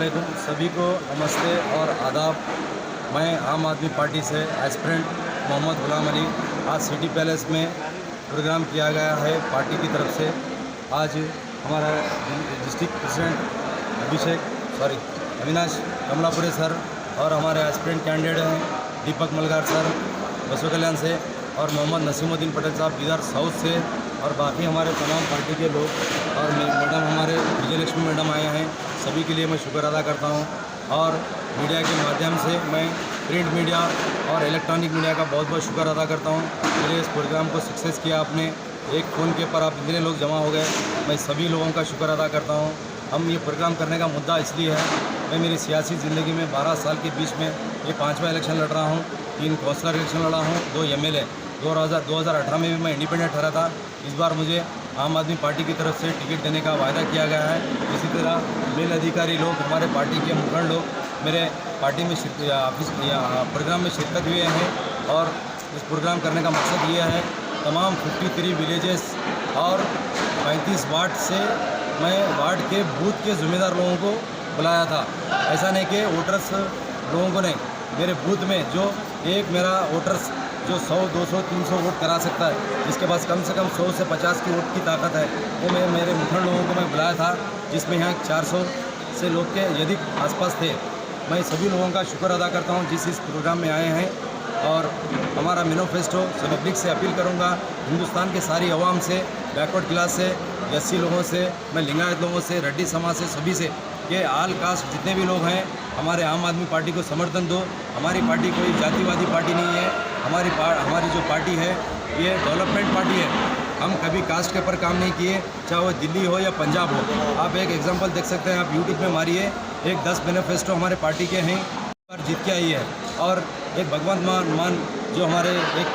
वालेकुम, सभी को नमस्ते और आदाब। मैं आम आदमी पार्टी से एस्पिरेंट मोहम्मद गुलाम अली। आज सिटी पैलेस में प्रोग्राम किया गया है पार्टी की तरफ से। आज हमारा डिस्ट्रिक्ट प्रेसिडेंट अविनाश कमलापुरे सर और हमारे एस्पिरेंट कैंडिडेट हैं दीपक मलगार सर बसव कल्याण से और मोहम्मद नसीमुद्दीन पटेल साहब बिदर साउथ से और बाकी हमारे तमाम पार्टी के लोग और मैडम हमारे विजयलक्ष्मी मैडम आए हैं। सभी के लिए मैं शुक्र अदा करता हूं और मीडिया के माध्यम से मैं प्रिंट मीडिया और इलेक्ट्रॉनिक मीडिया का बहुत बहुत शुक्र अदा करता हूं। मेरे इस प्रोग्राम को सक्सेस किया आपने, एक फ़ोन के पर आप इतने लोग जमा हो गए, मैं सभी लोगों का शुक्र अदा करता हूं। हम ये प्रोग्राम करने का मुद्दा इसलिए है, मैं मेरी सियासी ज़िंदगी में 12 साल के बीच में ये 5वां इलेक्शन लड़ रहा हूँ। 3 काउंसलर इलेक्शन लड़ा हूँ, 2 MLA। 2018 में भी मैं इंडिपेंडेंट ठहरा था। इस बार मुझे आम आदमी पार्टी की तरफ से टिकट देने का वायदा किया गया है। इसी तरह मेल अधिकारी लोग, हमारे पार्टी के मुखंड लोग मेरे पार्टी में प्रोग्राम में शिरकत हुए हैं और इस प्रोग्राम करने का मकसद ये है, तमाम 53 विलेजेस और 35 वार्ड से मैं वार्ड के बूथ के ज़िम्मेदार लोगों को बुलाया था। ऐसा नहीं कि वोटर्स लोगों को नहीं, मेरे बूथ में जो एक मेरा वोटर्स जो 100, 200, 300 वोट करा सकता है, जिसके पास कम से कम 100 से 50 की वोट की ताकत है, वो मेरे मुखंड लोगों को मैं बुलाया था, जिसमें यहाँ 400 से लोग के यदि आसपास थे। मैं सभी लोगों का शुक्र अदा करता हूँ जिस इस प्रोग्राम में आए हैं। और हमारा मैनिफेस्टो पब्लिक से अपील करूँगा, हिंदुस्तान के सारी अवाम से, बैकवर्ड क्लास से, एससी लोगों से, मैं लिंगायत लोगों से, रेड्डी समाज से, सभी से कि ऑल कास्ट जितने भी लोग हैं हमारे आम आदमी पार्टी को समर्थन दो। हमारी पार्टी कोई जातिवादी पार्टी नहीं है। हमारी जो पार्टी है ये डेवलपमेंट पार्टी है। हम कभी कास्ट के ऊपर काम नहीं किए, चाहे वो दिल्ली हो या पंजाब हो। आप एक एग्जांपल देख सकते हैं, आप यूट्यूब में मारिए, एक 10 मैनिफेस्टो हमारे पार्टी के हैं पर जीत के आई है। और एक भगवंत मान जो हमारे एक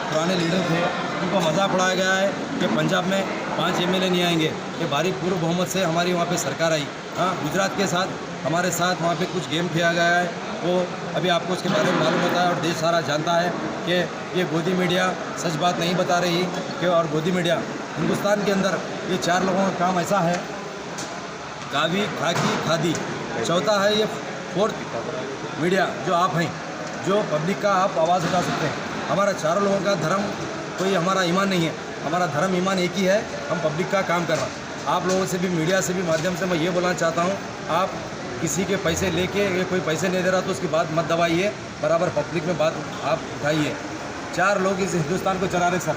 पुराने लीडर थे, उनको मजाक उड़ाया गया है कि पंजाब में 5 MLA नहीं आएंगे, ये भारी पूर्व बहुमत से हमारी वहाँ पे सरकार आई। हाँ, गुजरात के साथ हमारे साथ वहाँ पे कुछ गेम किया गया है, वो अभी आपको उसके बारे में मालूम होता है और देश सारा जानता है कि ये गोदी मीडिया सच बात नहीं बता रही कि, और गोदी मीडिया हिंदुस्तान के अंदर ये 4 लोगों का काम ऐसा है, कावी, खाकी, खादी। चौथा है ये 4th मीडिया जो आप हैं, जो पब्लिक का आप आवाज़ उठा सकते हैं। हमारा 4 लोगों का धर्म कोई हमारा ईमान नहीं है, हमारा धर्म ईमान एक ही है, हम पब्लिक का काम कर रहे हैं। आप लोगों से भी, मीडिया से भी माध्यम से मैं ये बोलना चाहता हूँ, आप किसी के पैसे लेके, ये कोई पैसे नहीं दे रहा तो उसकी बात मत दबाइए, बराबर पब्लिक में बात आप उठाइए। 4 लोग इस हिंदुस्तान को चला रहे सर,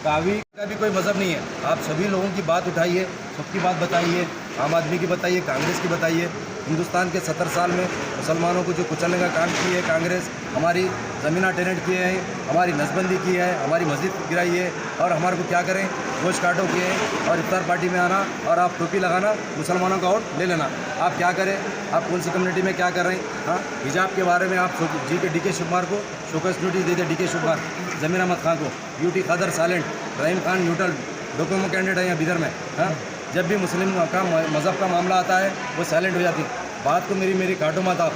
कावी का भी कोई मज़हब नहीं है। आप सभी लोगों की बात उठाइए, सबकी बात बताइए, आम आदमी की बताइए, कांग्रेस की बताइए। हिंदुस्तान के 70 साल में मुसलमानों को जो कुचलने का काम किया है कांग्रेस, हमारी ज़मीना टेनेंट किए हैं, हमारी नसबंदी की है, हमारी मस्जिद गिराई है और हमारे को क्या करें, गोश्त काटो किए हैं और इफ्तार पार्टी में आना और आप टोपी लगाना, मुसलमानों का वोट ले लेना। आप क्या करें, आप कौन सी कम्युनिटी में क्या कर रहे हैं? हाँ, हिजाब के बारे में आप DK शिवकुमार को शोकस नोटिस दे दिया, DK शिवकुमार, ज़मीर अहमद खान को, ब्यूटी खादर साइलेंट, रहीम खान न्यूट्रल, डोकोमो कैंडिडेट है यहाँ बिदर में। हाँ, जब भी मुस्लिम का मज़हब का मामला आता है वो साइलेंट हो जाती है। बात को मेरी काटो मत आप।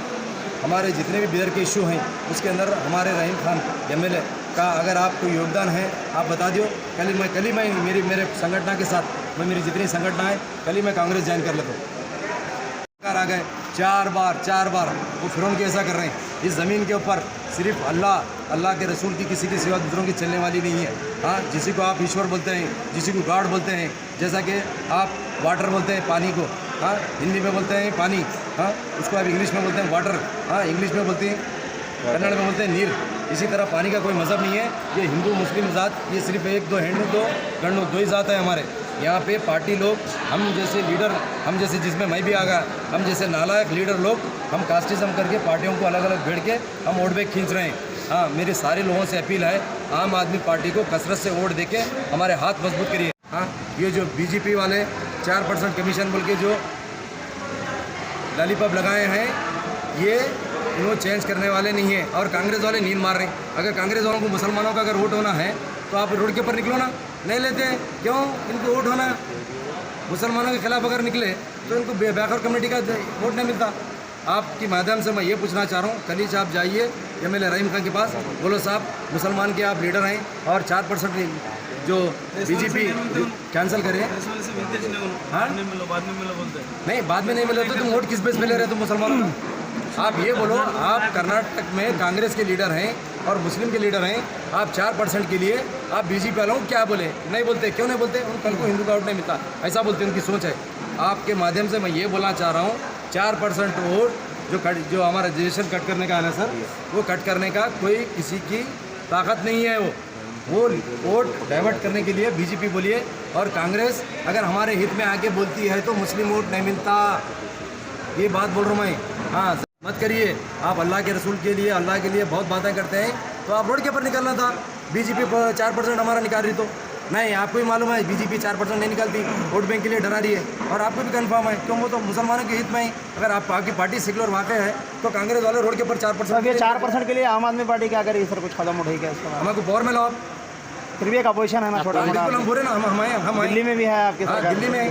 हमारे जितने भी बिदर के इशू हैं उसके अंदर हमारे रहीम खान MLA का अगर आपको योगदान है आप बता दो। कल ही मैं मेरे संगठन के साथ, मैं मेरी जितनी संगठन है, कल ही मैं कांग्रेस ज्वाइन कर लेता हूँ। आ गए 4 बार वो फिरौन के ऐसा कर रहे हैं। इस ज़मीन के ऊपर सिर्फ अल्लाह के रसूल की किसी की सिवा दूसरों की चलने वाली नहीं है। हाँ, जिसी को आप ईश्वर बोलते हैं, जिसी को गॉड बोलते हैं, जैसा कि आप वाटर बोलते हैं पानी को, हाँ हिंदी में बोलते हैं पानी, हाँ उसको आप इंग्लिश में बोलते हैं वाटर, हाँ इंग्लिश में बोलते हैं, कन्नड़ में बोलते हैं नीर। इसी तरह पानी का कोई मज़हब नहीं है। ये हिंदू मुस्लिम ज़ात, ये सिर्फ 1-2 हिंदू, 2 गणु, 2 ही ज़ात है हमारे यहाँ पे। पार्टी लोग, हम जैसे लीडर, हम जैसे जिसमें मैं भी आ गया, हम जैसे नालायक लीडर लोग, हम कास्टिज्म करके पार्टियों को अलग अलग भेड़ के हम वोट बैंक खींच रहे हैं। हाँ, मेरे सारे लोगों से अपील है, आम आदमी पार्टी को कसरत से वोट देके हमारे हाथ मजबूत करिए। हाँ, ये जो BJP वाले 4% कमीशन बोल के जो लॉलीपॉप लगाए हैं, ये इनको चेंज करने वाले नहीं है। और कांग्रेस वाले नींद मार रहे हैं। अगर कांग्रेस वालों को मुसलमानों का अगर वोट होना है तो आप रोड के ऊपर निकलो ना, नहीं लेते क्यों? इनको वोट होना है, मुसलमानों के खिलाफ अगर निकले तो इनको बैकवर्ड कम्युनिटी का वोट नहीं मिलता। आपके माध्यम से मैं ये पूछना चाह रहा हूँ, कल ही आप जाइए MLA रहीम खान के पास, बोलो साहब मुसलमान के आप लीडर हैं और 4% जो बीजेपी कैंसिल करे। हाँ नहीं, बाद में नहीं मिला तो तुम वोट किस बेस पे ले रहे हो तुम मुसलमानों का? आप ये बोलो, आप कर्नाटक में कांग्रेस के लीडर हैं और मुस्लिम के लीडर हैं, आप 4% के लिए आप बीजेपी वालों को क्या बोले? नहीं बोलते, क्यों नहीं बोलते? उन कल को हिंदू का वोट नहीं मिलता, ऐसा बोलते, उनकी सोच है। आपके माध्यम से मैं ये बोलना चाह रहा हूँ, 4% वोट जो हमारा रिजर्वेशन कट करने का है ना सर, वो कट करने का कोई किसी की ताकत नहीं है। वो वोट डाइवर्ट करने के लिए बीजेपी बोलिए, और कांग्रेस अगर हमारे हित में आके बोलती है तो मुस्लिम वोट नहीं मिलता, ये बात बोल रहा हूँ मैं। हाँ, मत करिए आप अल्लाह के रसूल के लिए, अल्लाह के लिए बहुत बातें करते हैं, तो आप रोड के ऊपर निकलना था। बीजेपी 4% हमारा निकाल रही तो नहीं, आपको ही मालूम है बीजेपी 4% नहीं निकालती, वोट बैंक के लिए डरा रही है, और आपको भी कंफर्म है क्यों? वो तो मुसलमानों के हित में ही, अगर आपकी पार्टी सेक्युलर वाकई है तो कांग्रेस वाले रोड के ऊपर 4%। ये 4% के लिए आम आदमी पार्टी क्या करेगी सर? कुछ कदम उठेगी इसका? हमको पावर में लाओ, फिर भी एक अपोजिशन है ना छोटा मोटा। हम बोले ना, हम दिल्ली में भी है आपके सरकार, दिल्ली में,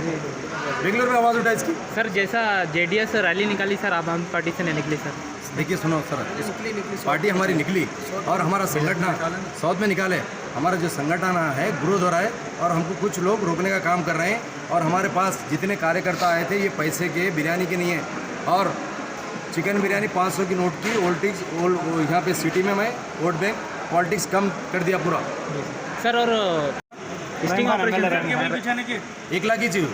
बेंगलोर में आवाज़ उठाई इसकी। सर जैसा जेडीएस रैली निकाली सर, आप आम पार्टी से नहीं निकली सर? देखिए सुनो सर, पार्टी हमारी निकली और हमारा संगठन साउथ में निकाले, हमारा जो संगठन है ग्रोथ हो रहा है, और हमको कुछ लोग रोकने का काम कर रहे हैं, और हमारे पास जितने कार्यकर्ता आए थे ये पैसे के, बिरयानी के नहीं है, और चिकन बिरयानी 500 की नोट की पॉलिटिक्स, यहाँ पे सिटी में मैं वोट बैंक पॉलिटिक्स कम कर दिया पूरा सर। और स्टिंग ऑपरेशन 1 लाख की चीज़,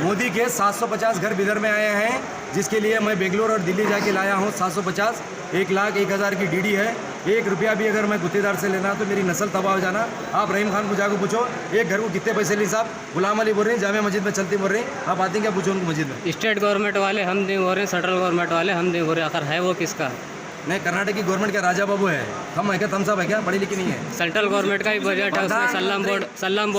मोदी के 750 घर बिदर में आए हैं, जिसके लिए मैं बेंगलोर और दिल्ली जाके लाया हूँ। 750, 1,01,000 की डीडी है। 1 रुपया भी अगर मैं गुत्तेदार से लेना तो मेरी नस्ल तबाह हो जाना। आप रहीम खान को जाकर पूछो एक घर को कितने पैसे ली साहब। गुलाम अली बोल रहे हैं जामिया मस्जिद में चलती बोल रहे हैं, आप आते हैं क्या पूछो उनको मस्जिद में? स्टेट गवर्नमेंट वाले हम नहीं हो रहे हैं, सेंट्रल गवर्नमेंट वाले हम नहीं हो रहे, आखिर है वो किसका? नहीं, कर्नाटक की गवर्नमेंट का राजा बाबू है, हम है क्या? हम साहब है क्या? पढ़ी लिखी नहीं है। सेंट्रल गवर्नमेंट का ही बजट है, उसमें सल्लम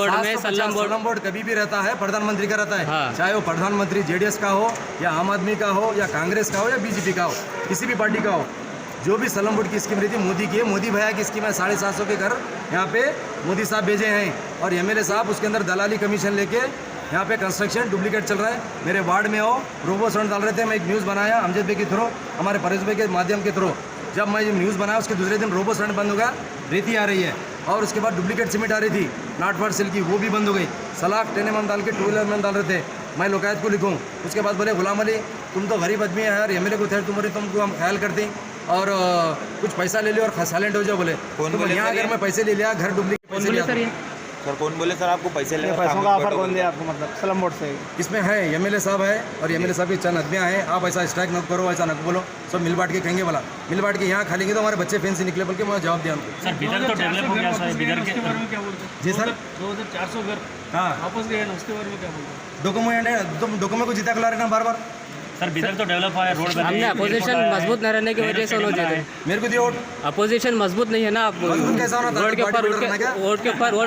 बोर्ड कभी भी रहता है, प्रधानमंत्री का रहता है। हाँ। चाहे वो प्रधानमंत्री जेडीएस का हो या आम आदमी का हो या कांग्रेस का हो या बीजेपी का हो, किसी भी पार्टी का हो, जो भी सलम बोर्ड की स्कीम रही थी मोदी की है, मोदी भैया की स्कीम है। 750 के घर यहाँ पे मोदी साहब भेजे हैं, और एमएलए साहब उसके अंदर दलाली कमीशन लेके यहाँ पे कंस्ट्रक्शन डुप्लीकेट चल रहा है। मेरे वार्ड में हो रोबो साउंड डाल रहे थे, मैं एक न्यूज़ बनाया अमजद भाई के थ्रू, हमारे परेश भाई के माध्यम के थ्रू। जब मैं न्यूज़ बनाया उसके दूसरे दिन रोबो साउंड बंद हो गया, रेती आ रही है, और उसके बाद डुप्लीकेट सीमेंट आ रही थी नॉट फॉर सेल की, वो भी बंद हो गई। सलाख 10 mm डाल के 2 व्हीलर में डाल रहे थे, मैं लोकायत को लिखूँ। उसके बाद बोले गुलाम अली तुम तो गरीब आदमी है यार, एमएलए को थे तुम्हारी, तुमको हम ख्याल करते हैं और कुछ पैसा ले लियो और साइलेंट हो जाओ। बोले तुम यहाँ अगर मैं पैसे ले लिया, घर डुप्लीकेट पैसे लिया। सर कौन बोले सर आपको पैसे लेने? पैसों का ऑफर कौन दिया आपको? मतलब सलम बोर्ड से? इसमें है एमएलए साहब है, और एमएलए साहब की चंद आदमियाँ हैं। आप ऐसा स्ट्राइक मत करो, ऐसा न बोलो, सब मिल बांट के कहेंगे। बोला मिल बांट के यहाँ खा लेंगे तो हमारे बच्चे फैन से निकले, बल्कि मैं जवाब दिया उनको। सर बिदर तो डेवलप हो गया सर, बिदर के बारे में क्या बोलते हैं? जी सर, 2400 घर हाँ वापस गए ना, उसके बारे में क्या बोलते हैं? डॉक्यूमेंट को जीता खिला रहे ना बार बार। सर बिदर तो डेवलप हुआ है, रोड बने, हमने अपोजिशन मजबूत न रहने की वजह से उन्होंने जीते। मेरे को दिया वोट, अपोजिशन मजबूत नहीं है ना, आप कैसा होना था? रोड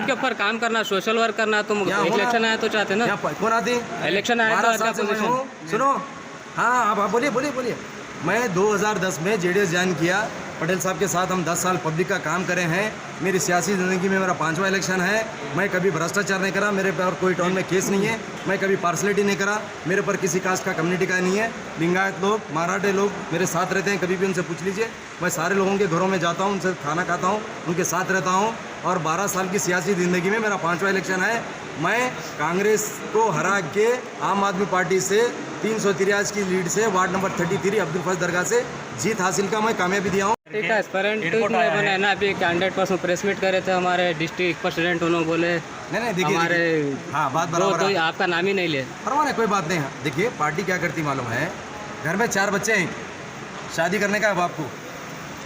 के ऊपर काम करना, सोशल वर्क करना, तुम इलेक्शन आया तो चाहते ना? कौन आती? इलेक्शन आया तो सुनो, हाँ आप बोलिए। मैं 2010 में जेडीएस ज्वाइन किया, पटेल साहब के साथ हम 10 साल पब्लिक का काम करे हैं। मेरी सियासी ज़िंदगी में मेरा 5वां इलेक्शन है। मैं कभी भ्रष्टाचार नहीं करा, मेरे पर कोई टाउन में केस नहीं है, मैं कभी पार्सलिटी नहीं करा, मेरे पर किसी कास्ट का कम्युनिटी का नहीं है। लिंगायत लोग, मराठे लोग मेरे साथ रहते हैं, कभी भी उनसे पूछ लीजिए। मैं सारे लोगों के घरों में जाता हूँ, उनसे खाना खाता हूँ, उनके साथ रहता हूँ, और 12 साल की सियासी ज़िंदगी में मेरा 5वां इलेक्शन है। मैं कांग्रेस को हरा के आम आदमी पार्टी से 383 की लीड से वार्ड नंबर 33 अब्दुल फज दरगाह से जीत हासिल का मैं कामयाबी दिया हूँ। ठीक है, एस्पिरेंट में बने ना, अभी कैंडिडेट पास में प्रेस मीट करे थे हमारे डिस्ट्रिक्ट प्रेसिडेंट, उन्होंने बोले नहीं देखिए हमारे हाँ बात बराबर है, आपका नाम ही नहीं ले। परवाह नहीं, कोई बात नहीं। देखिए पार्टी क्या करती मालूम है, घर में 4 बच्चे हैं, शादी करने का है बाप को,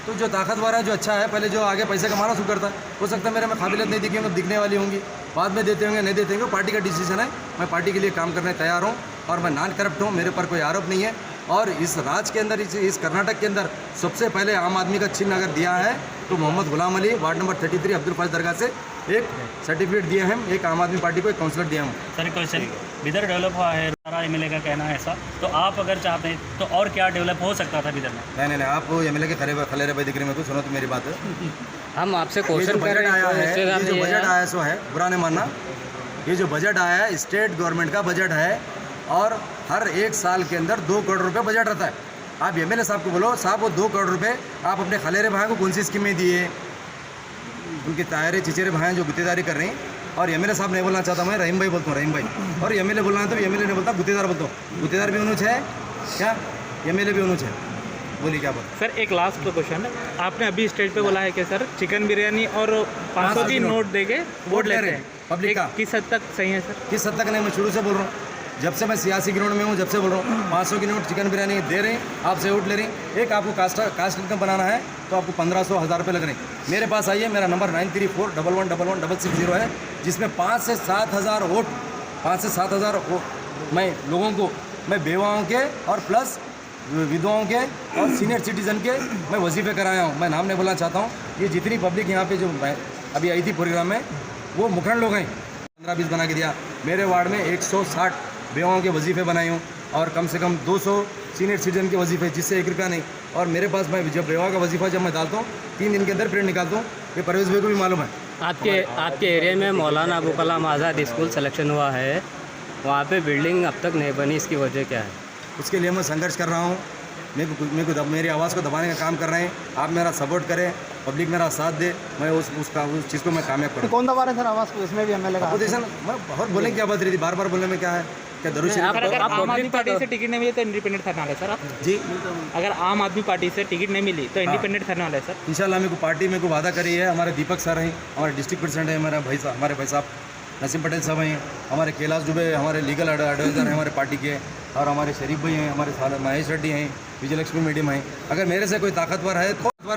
तो जो ताकतवर है, जो अच्छा है, पहले जो आगे पैसे कमाना शुरू करता है, हो सकता है मेरे में काबिलियत नहीं दिखी होंगे, दिखने वाली होंगी, बाद में देते होंगे नहीं देते होंगे, पार्टी का डिसीजन है। मैं पार्टी के लिए काम करने तैयार हूँ, और मैं नॉन करप्ट हूँ, मेरे पर कोई आरोप नहीं है। और इस राज्य के अंदर, इस कर्नाटक के अंदर सबसे पहले आम आदमी का चिन्ह अगर दिया है तो मोहम्मद गुलाम अली, वार्ड नंबर 33 अब्दुल फज दरगाह से एक सर्टिफिकेट दिए हैं, एक आम आदमी पार्टी को एक काउंसलर दिया हूँ। सर क्वेश्चन, बिदर डेवलप हुआ है, सारा एमएलए का कहना है ऐसा, तो आप अगर चाहते हैं तो और क्या डेवलप हो सकता था बिदर में? नहीं, आप एमएलए के खलेरे भाई दिख रहे मेरे को, सुनो तो मेरी बात। हम आपसे क्वेश्चन कर रहे आया है, ये जो बजट आया सो है, बुरा नहीं मानना, ये जो बजट आया है स्टेट गवर्नमेंट का बजट है, और हर 1 साल के अंदर 2 करोड़ रुपए बजट रहता है। आप एमएलए साहब को बोलो, साहब वो 2 करोड़ रुपए आप अपने खलेरे भाई को कौन सी स्कीम में दिए? उनके तायरे चिचेरे भाई हैं जो गुत्तेदारी कर रहे हैं। और एमएलए साहब नहीं बोलना चाहता, मैं रहीम भाई बोलता हूँ, रहीम भाई। और एमएलए बोलना है तो एमएलए नहीं बोलता, गुत्तेदार बोलता हूँ। गुत्तेदार भी उन्होंने है क्या, एमएलए भी उन्होंने है। बोलिए क्या बात। सर एक लास्ट क्वेश्चन है, आपने अभी स्टेज पे बोला है कि सर चिकन बिरयानी और 500 की नोट देके वोट लेते हैं, पब्लिक का किस हद तक सही है सर? किस हद तक नहीं, मैं शुरू से बोल रहा हूँ, जब से मैं सियासी ग्राउंड में हूँ, जब से बोल रहा हूँ 500 की नोट चिकन बिरयानी दे रहे हैं, आपसे वोट ले रही हैं। एक आपको कास्ट इनकम बनाना है तो आपको 1500 1000 रुपये लग रहे हैं। मेरे पास आइए, मेरा नंबर 9341111660 है, जिसमें 5 से 7 हज़ार वोट, 5 से 7 हज़ार मैं लोगों को, मैं बेवाओं के और प्लस विधवाओं के और सीनियर सिटीज़न के मैं वजीफे कराया हूँ। मैं नाम नहीं बोलना चाहता हूँ। ये जितनी पब्लिक यहाँ पे जो अभी आई थी प्रोग्राम में, वो मुखंड लोग हैं। 15-20 बना के दिया। मेरे वार्ड में 160 बेवाओं के वजीफे बनाए हूँ और कम से कम 200 सीनियर सिटीजन के वजीफे, जिससे 1 रुपया नहीं। और मेरे पास मैं जब बेवा का वजीफा जब मैं डालता हूँ 3 दिन के अंदर प्रिंट निकालता हूँ। ये परवेज भाई को भी मालूम है। आपके एरिया में मौलाना अबू कलाम आज़ाद स्कूल सिलेक्शन हुआ है, वहाँ पे बिल्डिंग अब तक नहीं बनी, इसकी वजह क्या है? उसके लिए मैं संघर्ष कर रहा हूँ। मेरे को मेरी आवाज़ को दबाने का काम कर रहे हैं। आप मेरा सपोर्ट करें, पब्लिक मेरा साथ दे, मैं उस चीज़ को मैं कामयाब करूँ। कौन दबा रहे हैं सर आवाज़ को? इसमें भी एमएलए का अपोजिशन मैं बहुत बोलने की क्या बात रही थी, बार बार बोलने में क्या है, क्या दरूद शरीफ अगर आप आम आदमी पब्लिक पार्टी से टिकट नहीं मिली तो इंडिपेंडेंट करने वाले सर आप? जी अगर आम आदमी पार्टी से टिकट नहीं मिली तो इंडिपेंडेंट करने वाले सर? इंशाल्लाह मेरे को पार्टी में को वादा करी है। हमारे दीपक सर हैं, हमारे डिस्ट्रिक्ट प्रेसिडेंट हैं, हमारे भाई साहब नसीम पटेल साहब हैं, हमारे कैलाश दुबे हमारे लीगल एडवाइज़र हैं हमारे पार्टी के, और हमारे शरीफ भाई हैं, हमारे महेश रेड्डी हैं, विजयलक्ष्मी मैडम हैं। अगर मेरे से कोई ताकतवर है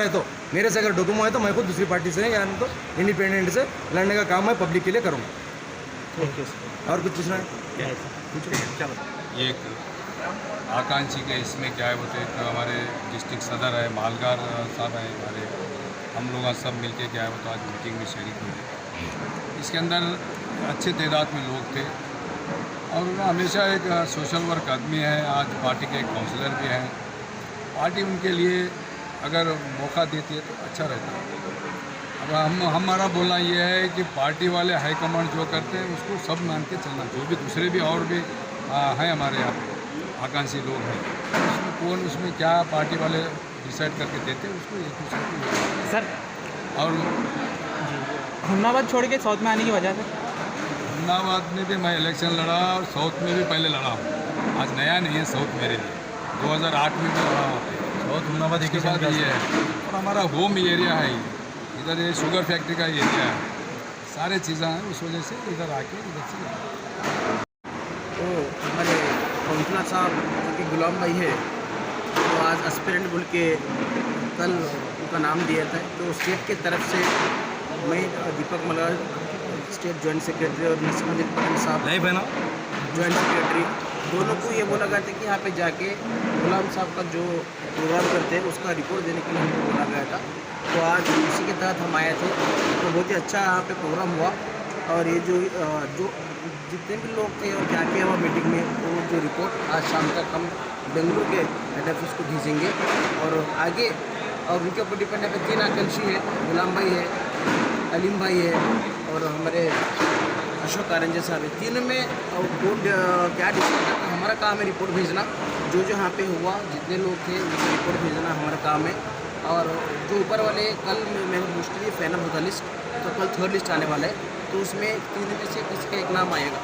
तो मेरे से अगर डोकुमो है तो मैं खुद दूसरी पार्टी से या तो इंडिपेंडेंट से लड़ने का काम मैं पब्लिक के लिए करूँगा। और कुछ पूछना है? एक आकांक्षी के इसमें क्या है बोलते एक हमारे डिस्ट्रिक्ट सदर है मालगार साहब हैं हमारे, हम लोग सब मिलके क्या है तो आज मीटिंग में शरीक हुए। इसके अंदर अच्छे तादाद में लोग थे और उन्होंने हमेशा एक सोशल वर्क आदमी है, आज पार्टी के एक काउंसलर भी हैं। पार्टी उनके लिए अगर मौका देती है तो अच्छा रहता है। अब हमारा बोलना ये है कि पार्टी वाले हाईकमांड जो करते हैं उसको सब मान के चलना, जो भी दूसरे भी और भी हैं हमारे यहाँ पे आकांक्षी लोग हैं, उसमें कौन उसमें क्या पार्टी वाले डिसाइड करके देते हैं उसको एक दूसरे को सर। और हुन्नाबाद छोड़ के साउथ में आने की वजह से? हुन्नाबाद में भी मैं इलेक्शन लड़ा और साउथ में भी पहले लड़ा हूँ, आज नया नहीं है साउथ मेरे लिए, 2008 में भी लड़ा हूँ। बहुत हुन्नाबाद एक ही बात ये है और हमारा होम एरिया है, इधर ये शुगर फैक्ट्री का एरिया है, सारे चीज़ें हैं, उस वजह से इधर आके इधर से तो हमारे काउंसलर साहब जो कि गुलाम भाई है, तो आज एस्पिरेंट बोल के कल उनका नाम दिया था, तो स्टेट के तरफ से मैं दीपक मलार स्टेट जॉइंट सेक्रेटरी और नसीम पटेल साहब नहीं बहना जॉइंट सेक्रेटरी, दोनों को ये बोला गया था कि यहाँ पे जाके गुलाम साहब का जो प्रोग्राम करते हैं उसका रिपोर्ट देने के लिए हमको बोला गया था। तो आज उसी के तहत हम आए थे, तो बहुत ही अच्छा यहाँ पे प्रोग्राम हुआ। और ये जो जितने भी लोग थे और क्या किया हुआ मीटिंग में, वो जो रिपोर्ट आज शाम तक हम बेंगलुरु के हेड ऑफिस को भेजेंगे और आगे और उनके ऊपर डिपेंड है। 3 आकांक्षी है, गुलाम भाई है, अलीम भाई है और हमारे अशोक कारंजे साहब है। तीनों में बोर्ड क्या डिसाइड करता, हमारा काम है रिपोर्ट भेजना, जो यहाँ पे हुआ जितने लोग थे उनको रिपोर्ट भेजना हमारा काम है। और जो ऊपर वाले कल मैं मोस्टली फाइनल होता लिस्ट, तो कल 3rd लिस्ट आने वाला है, तो उसमें 3 में से किसी का एक नाम आएगा।